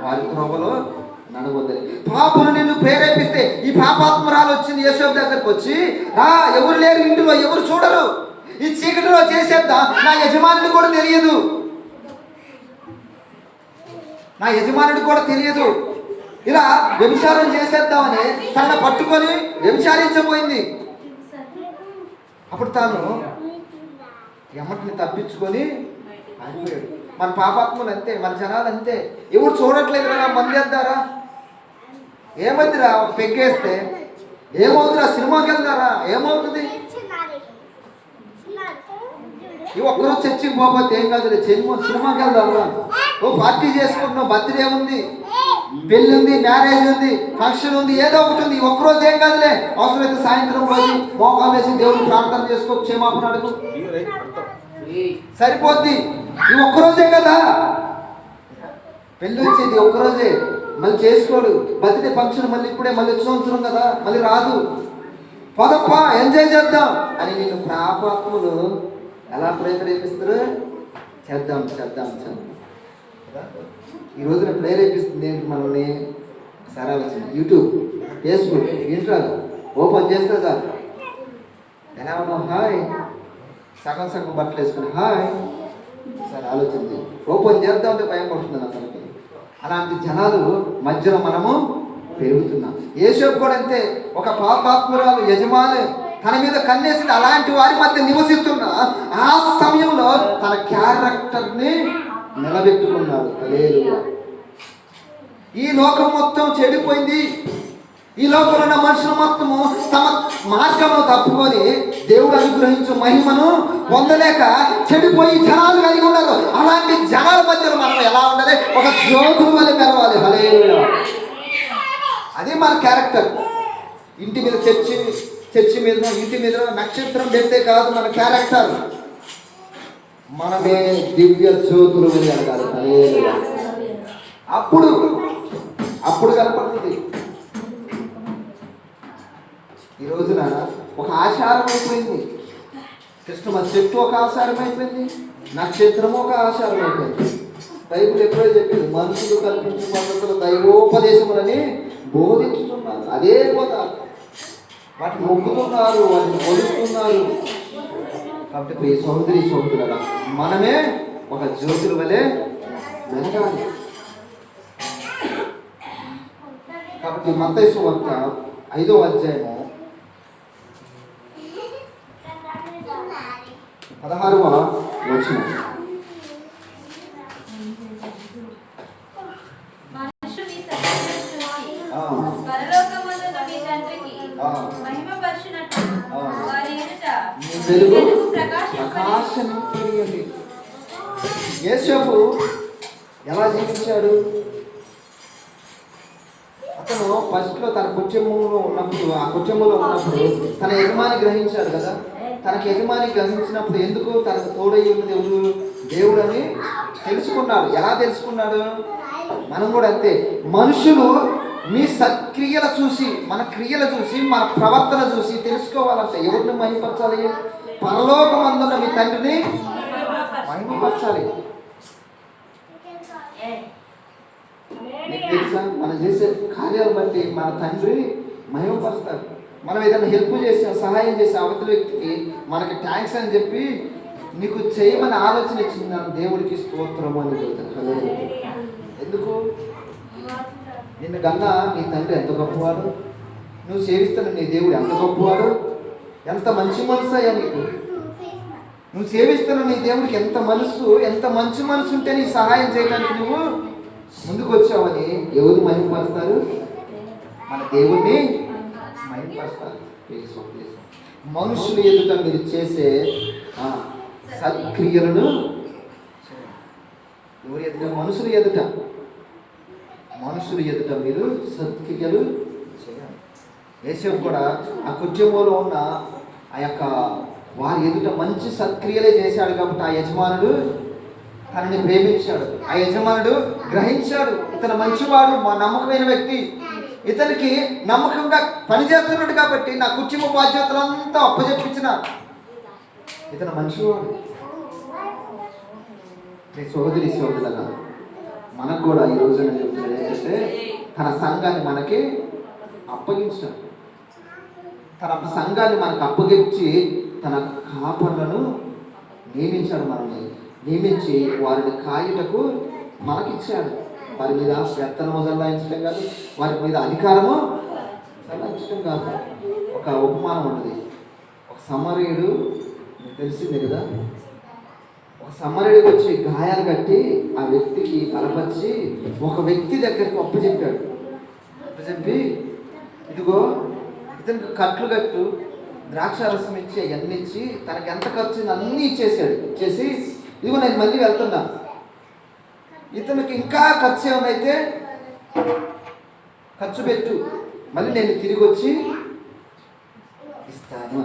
వారి త్రోవలో నడవద్దని. పాపులు నిన్ను ప్రేరేపిస్తే, ఈ పాపాత్మరాలు వచ్చింది యేసప్ప దగ్గరకు వచ్చి, ఎవరు లేరు ఇంటిలో, ఎవరు చూడరు, ఈ చీకటిలో చేసేద్దా, నా యజమానుడు కూడా తెలియదు, నా యజమానుడు కూడా తెలియదు, ఇలా వ్యభిచారం చేసేద్దామని తనను పట్టుకొని వ్యభిచారించబోయింది. అప్పుడు తాను ఎమ్మటిని తప్పించుకొని అయిపోయాడు. మన పాపాత్ములు అంతే, మన జనాలు అంతే, ఎవరు చూడట్లేదు కదా, మంది వేద్దారా, ఏమవుతుందిరా, పెగ్గేస్తే ఏమవుతుందిరా, సినిమాకి వెళ్తారా, ఏమవుతుంది, ఇవి ఒక్కరోజు చర్చికి పోతే ఏం కాదు, సినిమాకి వెళ్దారా, ఓ పార్టీ చేసుకుంటున్నావు, బర్త్డే ఉంది, పెళ్ళి ఉంది, మ్యారేజ్ ఉంది, ఫంక్షన్ ఉంది, ఏదో ఒకటి ఉంది, ఒక్కరోజు ఏం కాదులే, అవసరమైతే సాయంత్రం రోజు మోకాలు వేసి దేవుడు ప్రార్థన చేసుకో, క్షమాపణ అడుగు, సరిపోద్ది. ఈ ఒక్కరోజే కదా పెళ్ళి వచ్చేది, ఒక్కరోజే, మళ్ళీ చేసుకోడు, బర్త్డే ఫంక్షన్ మళ్ళీ ఇప్పుడే, మళ్ళీ వచ్చే సంవత్సరం కదా, మళ్ళీ రాదు, పదప్పా ఎంజాయ్ చేద్దాం అని నిన్ను పాపాత్ములు ఎలా ప్రేరేపిస్తారు, చేద్దాం చేద్దాం చేద్దాం. ఈ రోజున ప్రేరేపిస్తుంది ఏంటి మనల్ని, సరే వచ్చింది యూట్యూబ్, ఫేస్బుక్, ఇన్స్టాగ్రామ్ ఓపెన్ చేస్తే సార్ ఎలా ఉన్నాం, హాయ్, సగం సగం బట్టలు వేసుకుని హాయ్, సరే ఆలోచించి ఓపెన్ చేద్దామంటే భయం పడుతుంది అతనికి. అలాంటి జనాలు మధ్యలో మనము పెరుగుతున్నాం. యేసప్ప కూడా అంతే, ఒక పాపాత్మురాలు యజమాని తన మీద కన్నేసి అలాంటి వారి మధ్య నివసిస్తున్న ఆ సమయంలో తన క్యారెక్టర్ని నిలబెట్టుకున్నాడు. హల్లెలూయా. ఈ లోకం మొత్తం చెడిపోయింది, ఈ లోకంలో ఉన్న మనుషులు మొత్తము తమ మార్గంలో తప్పుకొని దేవుడు అనుగ్రహించు మహిమను పొందలేక చెడిపోయి జనాలు కలిగి ఉన్నారు. అలాంటి జనాల మధ్యలో మనం ఎలా ఉండాలి, ఒక జ్యోతుల వల్ల మెరవాలి. హల్లెలూయా. అది మన క్యారెక్టర్. ఇంటి మీద చర్చి మీద, ఇంటి మీద నక్షత్రం పెడితే కాదు మన క్యారెక్టర్, మనమే దివ్య జ్యోతులు కలగాలి. హల్లెలూయా. అప్పుడు కనపడుతుంది. ఈ రోజున ఒక ఆచారం అయిపోయింది, క్రిస్టమస్ చెట్టు ఒక ఆచారం అయిపోయింది, నక్షత్రం ఒక ఆచారం అయిపోయింది. బైబిల్ ఎప్పుడో చెప్పింది, మనుషులు కల్పించిన పద్ధతులు దైవోపదేశములని బోధించుతున్నారు, అదే పోతారు, వాటిని మొక్కుతున్నారు, వాటిని కొలుస్తున్నారు. కాబట్టి ప్రియ సహోదరి సహోదరులారా, మనమే ఒక జ్యోతుల వలె వెలగాలి. కాబట్టి మత్తయి సువార్త 5వ అధ్యాయము 16వ వచనం. యేసప్ప ఎలా జీవించాడు? అతను ఫస్ట్లో తన కుటుంబంలో ఉన్నప్పుడు, ఆ కుటుంబంలో ఉన్నప్పుడు తన యజమాని గ్రహించాడు కదా. తనకి యజమాని గ్రహించినప్పుడు ఎందుకు తనకు తోడై ఉన్నది ఎవరు, దేవుడు అని తెలుసుకున్నాడు. ఎలా తెలుసుకున్నాడు? మనం కూడా అంతే. మనుషులు మీ సత్క్రియలు చూసి, మన క్రియలు చూసి, మన ప్రవర్తన చూసి తెలుసుకోవాలంటే ఎవరిని మహిమపరచాలి? పరలోకమందున్న మీ తండ్రిని మహిమపరచాలి. మీకు తెలుసా, మనం చేసే కార్యాలు బట్టి మన తండ్రి మహిమపరుస్తాడు. మనం ఏదైనా హెల్ప్ చేసే, సహాయం చేసే అవతల వ్యక్తికి మనకి థ్యాంక్స్ అని చెప్పి నీకు చేయమని ఆలోచన ఇచ్చింది దేవుడికి స్తోత్రం అని చెబుతాను. ఎందుకు? నిన్ను కన్నా నీ తండ్రి ఎంత గొప్పవాడు, నువ్వు సేవిస్తున్న నీ దేవుడు ఎంత గొప్పవాడు, ఎంత మంచి మనసు అయ్యా నీకు. నువ్వు సేవిస్తున్న నీ దేవుడికి ఎంత మంచి మనసు ఉంటే నీ సహాయం చేయడానికి నువ్వు ముందుకు వచ్చావని ఎవరు మహిమపరుస్తారు? మన దేవుణ్ణి మహిమపరుస్తారు. మనుషులు ఎదుట మీరు చేసే సత్క్రియలను ఎవరు ఎదుట? మనుషులు ఎదుట మీరు సత్క్రియలు చేయాలి. యేసేపు కూడా ఆ కుటుంబంలో ఉన్న ఆ యొక్క వారి ఎదుట మంచి సత్క్రియలే చేశాడు కాబట్టి ఆ యజమానుడు తనని ప్రేమించాడు. ఆ యజమానుడు గ్రహించాడు, ఇతను మంచివాడు, మా నమ్మకమైన వ్యక్తి, ఇతనికి నమ్మకంగా పనిచేస్తున్నాడు కాబట్టి నా కుటుంబ బాధ్యతలంతా అప్పచెప్పించిన ఇతను మంచివాడు. సోదరుల మనకు కూడా ఈ రోజున చెప్తున్నది ఏంటంటే తన సంఘాన్ని మనకి అప్పగించాడు. తన సంఘాన్ని మనకు అప్పగించి తన కాపర్లను నియమించాడు. మనల్ని నియమించి వారిని కాయుటకు మనకిచ్చాడు. వారి మీద వ్యర్థనము చల్లాయించడం కాదు, వారి మీద అధికారము చల్లాయించడం కాదు. ఒక ఉపమానం ఉంటుంది. ఒక సమరయుడు, మీకు తెలిసిందే కదా, ఒక సమరయుడికి వచ్చి గాయాలు కట్టి ఆ వ్యక్తికి బలపరిచి ఒక వ్యక్తి దగ్గరికి అప్పచెప్పి ఇదిగో ఇతనికి కట్లు కట్టు, ద్రాక్షారసం ఇచ్చి అవన్నీ ఇచ్చి తనకి ఎంత ఖర్చు అన్నీ ఇచ్చేసాడు. ఇచ్చేసి ఇదిగో నేను మళ్ళీ వెళ్తున్నా, ఇతనికి ఇంకా ఖర్చు ఏమైతే ఖర్చు పెట్టు, మళ్ళీ నేను తిరిగి వచ్చి ఇస్తాను.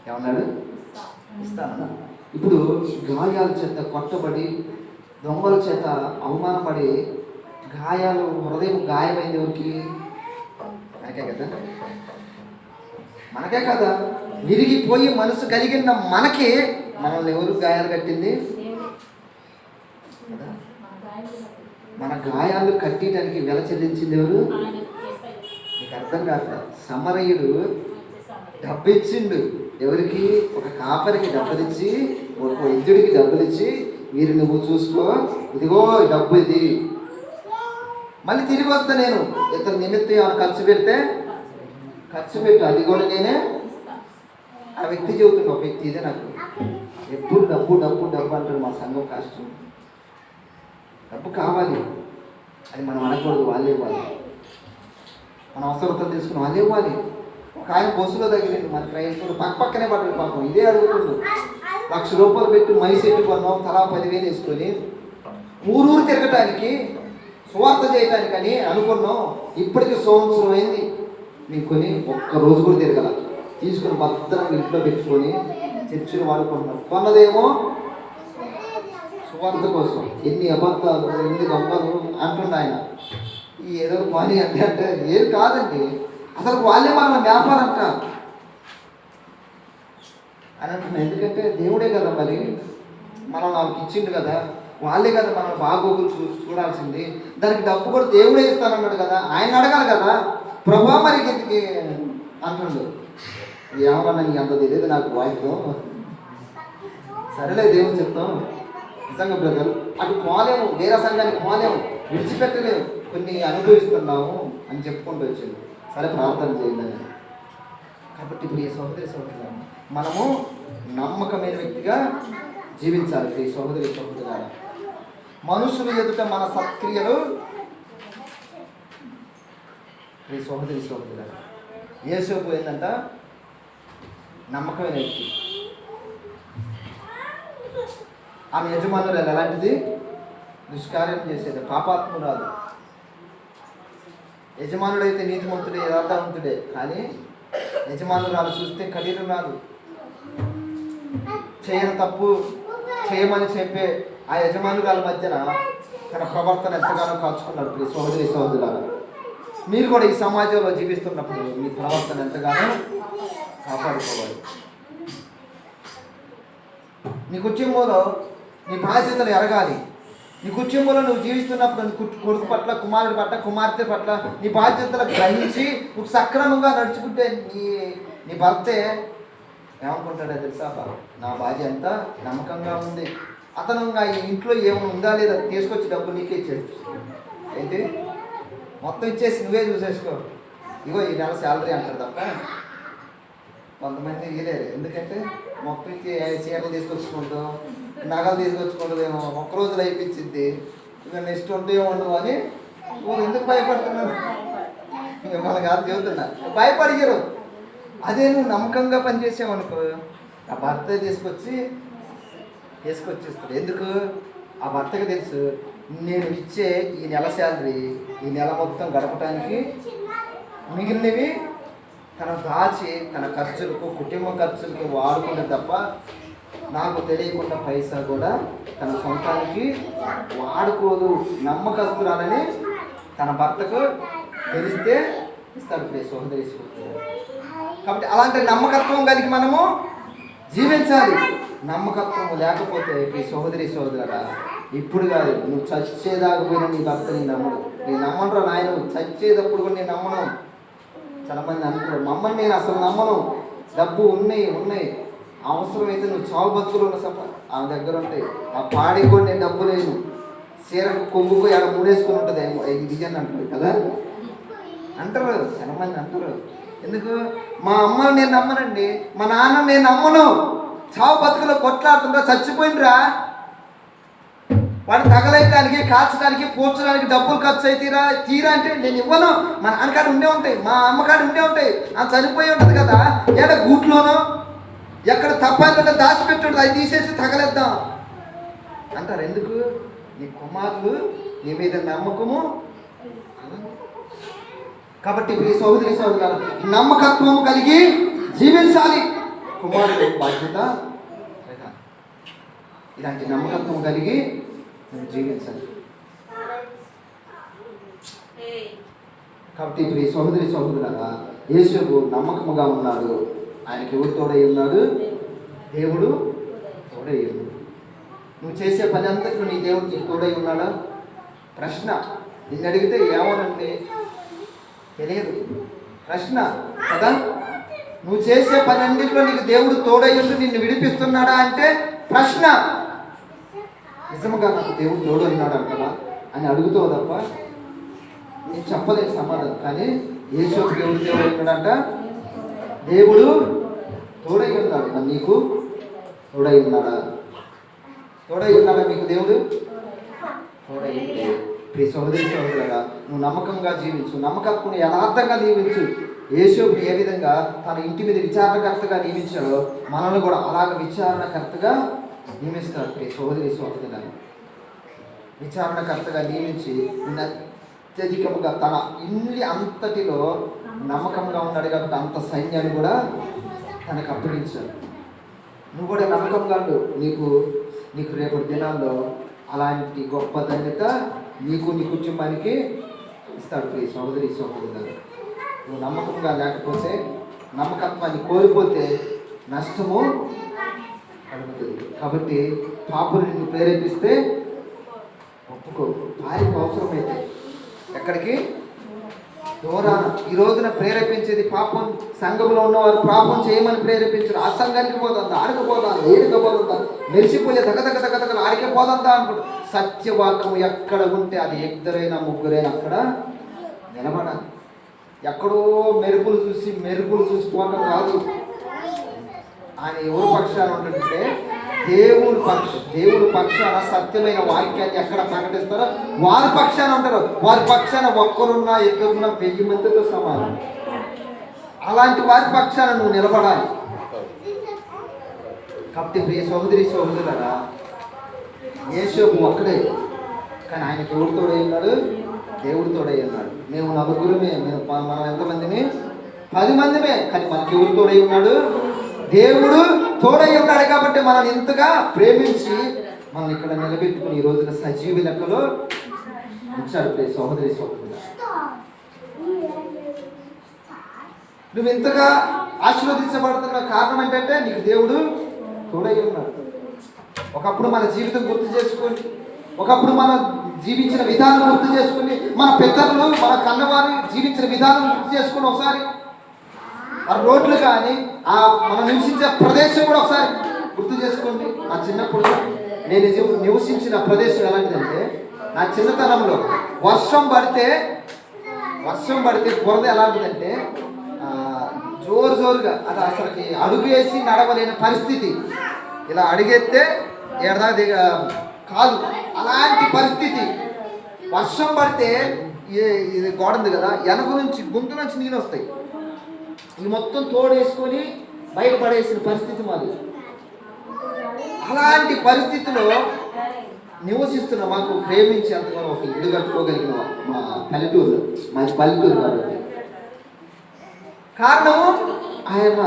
ఏమన్నాడు? ఇస్తాను. ఇప్పుడు గాయాల చేత కొట్టబడి దొంగల చేత అవమానపడి గాయాలు, హృదయం గాయమైంది ఎవరికి? మనకే కదా. విరిగిపోయి మనసు కలిగిన మనకి మనల్ని ఎవరు గాయాలు కట్టింది? మన గాయాలు కట్టడానికి వెల చెల్లించింది ఎవరు? నీకు అర్థం కాదు. సమరయుడు డబ్బు ఇచ్చిండు. ఎవరికి? ఒక కాపరికి డబ్బులిచ్చి, ఒక వైద్యుడికి డబ్బులిచ్చి, మీరు నువ్వు చూసుకో, ఇదిగో డబ్బు ఇది, మళ్ళీ తిరిగి వస్తా నేను, ఇతను నిమిత్తం ఏమైనా ఖర్చు పెడితే ఖర్చు పెట్టు, అది కూడా నేనే. ఆ వ్యక్తి చెబుతున్నా, ఒక వ్యక్తి ఇదే నాకు ఎప్పుడు డబ్బు డబ్బు డబ్బు అంటాడు. మా సంఘం కష్టం, డబ్బు కావాలి అది మనం అనకూడదు, వాళ్ళే ఇవ్వాలి. మన అవసరతలు తీసుకుని వాళ్ళే ఇవ్వాలి. ఒక ఆయన బస్సులో తగిలింది, మన క్రైస్తవుడు పక్కనే పడ్డాడు. పాపం ఇదే అడుగుతుండు. 1,00,000 రూపాయలు పెట్టి మై సెట్టు కొన్నాం, తలా 10,000 వేసుకొని ఊరూరు తిరగటానికి సువార్త చేయటానికని అనుకున్నాం. ఇప్పటికీ సంవత్సరం అయింది మీకు కొని, ఒక్కరోజు కూడా తిరగల. తీసుకుని భద్రంగా ఇంట్లో పెట్టుకొని చర్చిని వాడుకుంటున్నాం. కొన్నదేమో సువార్త కోసం. ఎన్ని అబద్ధాలు, ఎన్ని దొంగలు అంటుండ ఆయన. ఈ ఏదో పని అంటే ఏం కాదండి, అసలు వాళ్ళే మన వ్యాపారం అంట అని అంటున్నాను. ఎందుకంటే దేవుడే కదా మరి మనం వాళ్ళకి ఇచ్చిండు కదా, వాళ్ళే కదా మనం బాగోగులు చూడాల్సింది. దానికి డబ్బు కూడా దేవుడే ఇస్తానన్నాడు కదా, ఆయన అడగాలి కదా. ప్రభా మరి అంటుండు. ఏమన్నా నీకు అంత తెలియదు నాకు వాయిద్యం. సరేలే దేవుడు చెప్తాం. నిజంగా బ్రదర్ అటు పోలేము, వేరే సంఘానికి పోలేము, విడిచిపెట్టలేము, కొన్ని అనుభవిస్తున్నాము అని చెప్పుకుంటూ వచ్చింది. సరే ప్రార్థన చేయండి. కాబట్టి ఇప్పుడు ఈ సహోదరి మనము నమ్మకమైన వ్యక్తిగా జీవించాలి. ఈ సహోదరుల మనుషులు ఎదుట మన సత్క్రియలు. ఈ సహోదరి యేసేపు ఏంటంట? నమ్మకమైన వ్యక్తి. ఆమె యజమానులు ఎలాంటిది? దుష్కార్యం చేసేది, పాపాత్మురాలు. యజమానుడైతే నీతిమంతుడే, యథార్థవంతుడే, కానీ యజమానురాలు చూస్తే కఠినురాలు. చేయని తప్పు చేయమని చెప్పే ఆ యజమానురాల మధ్యన తన ప్రవర్తన ఎంతగానో కాచుకున్నాడు. సహోదరులారా, మీరు కూడా ఈ సమాజంలో జీవిస్తున్నప్పుడు మీ ప్రవర్తన ఎంతగానో కాపాడుకోవాలి. నీ కుటుంబంలో నీ బాధ్యతలు ఎరగాలి. నీ కుటుంబంలో నువ్వు జీవిస్తున్నప్పుడు నీ కొడుకు పట్ల, కుమారుడి పట్ల, కుమార్తె పట్ల నీ బాధ్యతలు గ్రహించి నువ్వు సక్రమంగా నడుచుకుంటే నీ భర్తే ఏమనుకుంటాడో తెలుసా? నా భార్య ఎంత నమ్మకంగా ఉంది, అతను ఈ ఇంట్లో ఏమైనా ఉందా లేదా తీసుకొచ్చి డబ్బు నీకే ఇచ్చాడు. ఏంటి మొత్తం ఇచ్చేసి నువ్వే చూసేసుకో, ఇగో ఈ నెల శాలరీ అంటారు తప్ప కొంతమంది ఇయలేరు. ఎందుకంటే మొత్తం ఇచ్చి చీరలు తీసుకొచ్చుకుంటూ నగలు తీసుకొచ్చుకుంటూ ఏమో ఒక్క రోజులో అయిపించింది, ఇక నెక్స్ట్ ఉంటూ ఉండవు అని వాళ్ళు ఎందుకు భయపడుతున్నారు? మిమ్మల్ని కాదు చెబుతున్నా, భయపడిగారు. అదే నువ్వు నమ్మకంగా పనిచేసావు అనుకో, ఆ భర్త తీసుకొచ్చిస్తాడు. ఎందుకు? ఆ భర్తకి తెలుసు నేను ఇచ్చే ఈ నెల శాలరీ ఈ నెల మొత్తం గడపడానికి మిగిలినవి తన దాచి తన ఖర్చులకు కుటుంబ ఖర్చులకు వాడుకుంటే తప్ప నాకు తెలియకుండా పైసా కూడా తన సొంతానికి వాడుకోదు. నమ్మకస్తురాలని తన భర్తకు తెలిస్తే ఇస్తాడు సోదరి. కాబట్టి అలాంటి నమ్మకత్వం కలిగి మనము జీవించాలి. నమ్మకత్వం లేకపోతే ఈ సోదరురా ఇప్పుడు కాదు, నువ్వు చచ్చేదాకా పోయినా నీ భర్తని నమ్మడు. నీ నమ్మనరా నాయన, చచ్చేటప్పుడు కూడా నేను నమ్మను. చాలా మంది అంటారు మమ్మల్ని నేను అసలు నమ్మను, డబ్బు ఉన్నాయి అవసరమైతే నువ్వు చావు బతుకులు ఉన్న సప ఆమె దగ్గర ఉంటాయి, ఆ పాడి కూడా నేను డబ్బు లేదు, చీరకు కొమ్ముకు ఆడ మూడేసుకుని ఉంటుంది ఇది అని అంటారు కదా, అంటారు చాలా మంది అంటారు. ఎందుకు? మా అమ్మని నేను నమ్మనండి, మా నాన్న నేను నమ్మను, చావు బతుకులో కొట్లాడుతుంటా, చచ్చిపోయినరా వాడిని తగలేయడానికి కాల్చడానికి పూడ్చడానికి డబ్బులు ఖర్చు అవుతారా తీరా అంటే నేను ఇవ్వను. మా నాన్నకాడ ఉండే ఉంటాయి, మా అమ్మకాడ ఉండే ఉంటాయి, అది చనిపోయి ఉంటుంది కదా, ఏడ గూట్లోనో ఎక్కడ తప్పాలంటే దాచిపెట్టుంటుంది, అది తీసేసి తగలేద్దాం అంటారు. ఎందుకు? నీ కుమారులు నీ మీద నమ్మకము. కాబట్టి ఈ సోదరులు నమ్మకత్వం కలిగి జీవించాలి. కుమారుడు బాధ్యత ఇలాంటి నమ్మకత్వం కలిగి జీవించాలి. కాబట్టి ఇప్పుడు ఈ సోదరులారా యేసు నమ్మకముగా ఉన్నాడు. ఆయనకి ఎవరు తోడై ఉన్నాడు? దేవుడు తోడై ఉన్నాడు. నువ్వు చేసే పని అంతకు నీ దేవుడికి తోడై ఉన్నాడా? ప్రశ్న. నిన్ను అడిగితే ఏమోనండి తెలియదు, ప్రశ్న కదా. నువ్వు చేసే పని అన్నింటిలో నీకు దేవుడు తోడై ఉండి నిన్ను విడిపిస్తున్నాడా అంటే ప్రశ్న. నిజముగా నాకు దేవుడు తోడు ఉన్నాడు అంటారా అని అడుగుతావు తప్ప నేను చెప్పలేదు సమాధానం. కానీ యేసుకు దేవుడు తోడై ఉన్నాడంట, దేవుడు తోడై ఉన్నాడు. మరి నీకు తోడై ఉన్నాడా? తోడై ఉన్నాడా మీకు దేవుడు? తోడై ఉంటే ప్రియ సోదరులారా నువ్వు నమ్మకంగా జీవించు, నమ్మకత్వం యథార్థంగా జీవించు. యేసుకు ఏ విధంగా తన ఇంటి మీద విచారణకర్తగా నియమించాడో మనల్ని కూడా అలాగ విచారణకర్తగా నియమిస్తాడు. ప్రియ సోదరులారా విచారణకర్తగా నియమించి అత్యధికముగా తన ఇల్లు అంతటిలో నమ్మకంగా ఉన్నాడు కాబట్టి అంత సైన్యాన్ని కూడా తనకు అప్పగించాడు. నువ్వు కూడా నమ్మకంగా ఉండు, నీకు రేపటి దినాల్లో అలాంటి గొప్ప ధన్యత నీకు నీ కుటుంబానికి ఇస్తాడు. ప్రియ సోదరులారా నువ్వు నమ్మకంగా లేకపోతే, నమ్మకత్వాన్ని కోల్పోతే నష్టము కలుగుతుంది. కాబట్టి పాపులు నిన్ను ప్రేరేపిస్తే ఒప్పుకో. భార్యకు అవసరమైతే ఎక్కడికి దూరాన. ఈ రోజున ప్రేరేపించేది పాపం. సంఘంలో ఉన్నవారు పాపం చేయమని ప్రేరేపించారు. ఆ సంఘానికి పోతుందా, ఆడకపోతుందా, ఏడుకపోతుందా, మెరిసిపోయే దగ్గర ఆడికే పోతుందా అనుకుంటు. సత్యవాక్యం ఎక్కడ ఉంటే అది ఇద్దరైనా ముగ్గురైనా అక్కడ నిలబడాలి. ఎక్కడో మెరుపులు చూసి పోవడం కాదు. ఆయన ఎవరు పక్షాన ఉంటుందంటే దేవుడు పక్షాన సత్యమైన వాక్యాన్ని ఎక్కడ ప్రకటిస్తారో వారి పక్షాన ఉంటారు. వారి పక్షాన ఒక్కరున్నా ఇద్దరున్నా 1000 మందితో సమానం. అలాంటి వారి పక్షాన నువ్వు నిలబడాలి. కాబట్టి ప్రియ సోదరులారా యేసు ఒక్కడే, కానీ ఆయనకి ఎవరు తోడై ఉన్నాడు? దేవుడు తోడై ఉన్నాడు. మేము నలుగురమే, మనం ఎంతమందిని? 10 మందిమే, కానీ మనకి ఎవరు తోడై ఉన్నాడు? దేవుడు తోడై ఉన్నాడు. కాబట్టి మనల్ని ఇంతగా ప్రేమించి మనల్ని ఇక్కడ నిలబెట్టుకుని ఈ రోజున సజీవ లెక్కలో ఉంచాడు. సోదరులారా నువ్వు ఇంతగా ఆశీర్వదించబడుతున్న కారణం ఏంటంటే నీకు దేవుడు తోడై ఉన్నాడు. ఒకప్పుడు మన జీవితం గుర్తు చేసుకొని, ఒకప్పుడు మనం జీవించిన విధానం గుర్తు చేసుకుని, మన పెద్దలు మన కన్నవారు జీవించిన విధానం గుర్తు చేసుకుని ఒకసారి ఆ రోడ్లు కానీ మనం నివసించే ప్రదేశం కూడా ఒకసారి గుర్తు చేసుకోండి. నా చిన్నప్పుడు నేను నివసించిన ప్రదేశం ఎలాంటిదంటే, నా చిన్నతనంలో వర్షం పడితే వర్షం పడితే బురద ఎలాంటిదంటే జోరుగా అది అసలుకి అడుగు వేసి నడవలేని పరిస్థితి. ఇలా అడిగెత్తే ఎడదా కాదు, అలాంటి పరిస్థితి. వర్షం పడితే ఇది గోడ ఉంది కదా, వెనక నుంచి గొంతు నుంచి నీళ్ళు వస్తాయి. ఇది మొత్తం తోడేసుకొని బయటపడేసిన పరిస్థితి మాది. అలాంటి పరిస్థితిలో నివసిస్తున్న మాకు ప్రేమించి అంతగా ఒక ఇల్లు కట్టుకోగలిగిన మా పల్లెటూరు, మంచి పల్లెటూరు కాబట్టి కారణము ఆయన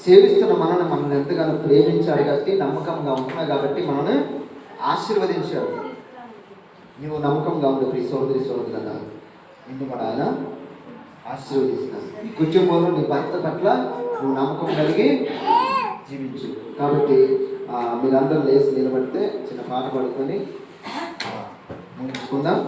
సేవిస్తున్న మనల్ని ఎంతగానో ప్రేమించాడు కాబట్టి, నమ్మకంగా ఉంటున్నావు కాబట్టి మనల్ని ఆశీర్వదించాడు. నువ్వు నమ్మకంగా ఉండే ప్రియ సోదరులన్నా నిన్ను కూడా ఆయన ఆశీర్వదిస్తున్నాను. నీ కుటుంబంలో నీ భర్త పట్ల నువ్వు నమ్మకం కలిగి జీవించు. కాబట్టి మీరందరూ లేచి నిలబడితే చిన్న పాట పడుకొని ముగించుకుందాం.